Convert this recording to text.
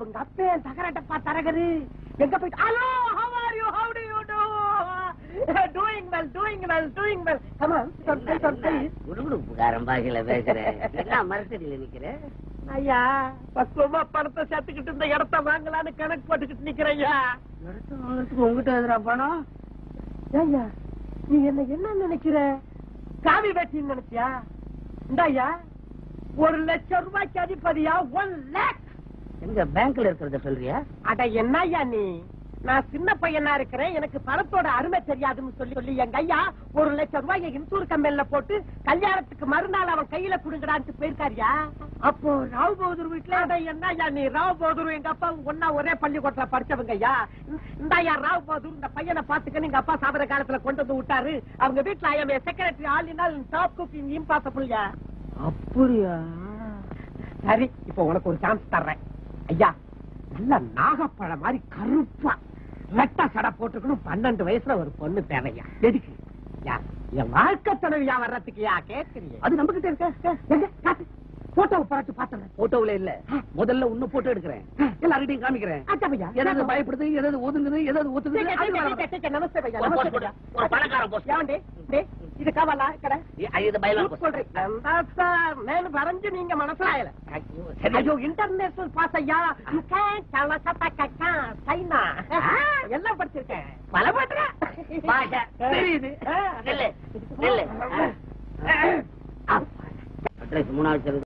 அவங்க அப்பே தகரட்டப்பா தரகரு எங்க போயிட்டு hello how are you how do you do doing well come on குடுகுடுப்புக்காரன் பாஷையில பேசுறேன். என்ன மரத்தடியில நிக்கிற? ஐயா பக்குவமா பணத்தை சேர்த்துக்கிட்டு இந்த இடத்த வாங்கலான்னு கணக்கு போட்டுக்கிட்டு நிக்கிறேன் ஐயா. இடத்த வாங்கறதுக்கு உங்ககிட்ட எதிரா பணம்? ஐயா நீ என்ன நினைக்கிற? காவி வேட்டின்னு நினைச்சியா? இந்த ஐயா 1 லட்சம் ரூபாய்க்கு அதிபதியா 1 lakh. எங்க பேங்க்ல இருக்கிறத சொல்றியா? அட என்ன ஐயா நீ, நான் சின்ன பையனா இருக்கிறேன், எனக்கு பணத்தோட அருமை தெரியாதுன்னு சொல்லி எங்க ஐயா 1 லட்சம் ரூபாய் இன்சூர் கம்பெனில போட்டு கல்யாணத்துக்கு மறுநாள் அவன் கையில குடுங்கடான்னு போயிருக்காரியா. அப்போ ராவ் பகதூர் வீட்டுல அட என்ன ஐயா நீ, ராவ் பகதூர் எங்க அப்பா ஒன்னா ஒரே பள்ளிக்கூடத்துல படிச்சவங்க ஐயா. இந்த ஐயா ராவ் பகதூர் இந்த பையனை பாத்துக்க எங்க அப்பா சாப்பிட காலத்துல கொண்டு வந்து விட்டாரு. அவங்க வீட்டுல IMA secretary all in all top cook in impossible. அப்படியா? சரி இப்போ உனக்கு ஒரு சான்ஸ் தர்றேன் ஐயா. நல்ல நாகப்பழ மாதிரி கருப்பா ரெட்ட சடை போட்டுக்கணும், 12 வயசுல ஒரு பொண்ணு தேவையா. எதுக்கு? என் வாழ்க்கை துணைவியா வர்றதுக்கு கேட்கறீங்க? அது நம்ம கிட்ட இருக்க. போட்டோவை பரட்டு பார்த்தேன். போட்டோவுல இல்ல, முதல்ல உன்ன போட்டோ எடுக்கிறேன், எல்லார்கிட்டையும் காமிக்கிறேன். எதாவது பயப்படுது, எதாவது ஒதுங்குது, எதாவது ஒத்துக்குது. நமஸ்தே பையா, நமஸ்தே. ஒரு பணக்கார போஸ்ட். ஏவண்டி இது காவலா கடை இது பையன் சொல்றேன். నేను వరంజు நீங்க మనసులాయல. ஐயோ இன்டர்நேஷனல் பாஸ் ஐயா. யூ கேன் கலகத்தக்க சைனா எல்லாம் படிச்சிருக்கேன். பல பண்ற பாஷா தெரியுது. நெல்லு நெல்லு அட்ரஸ் 3வது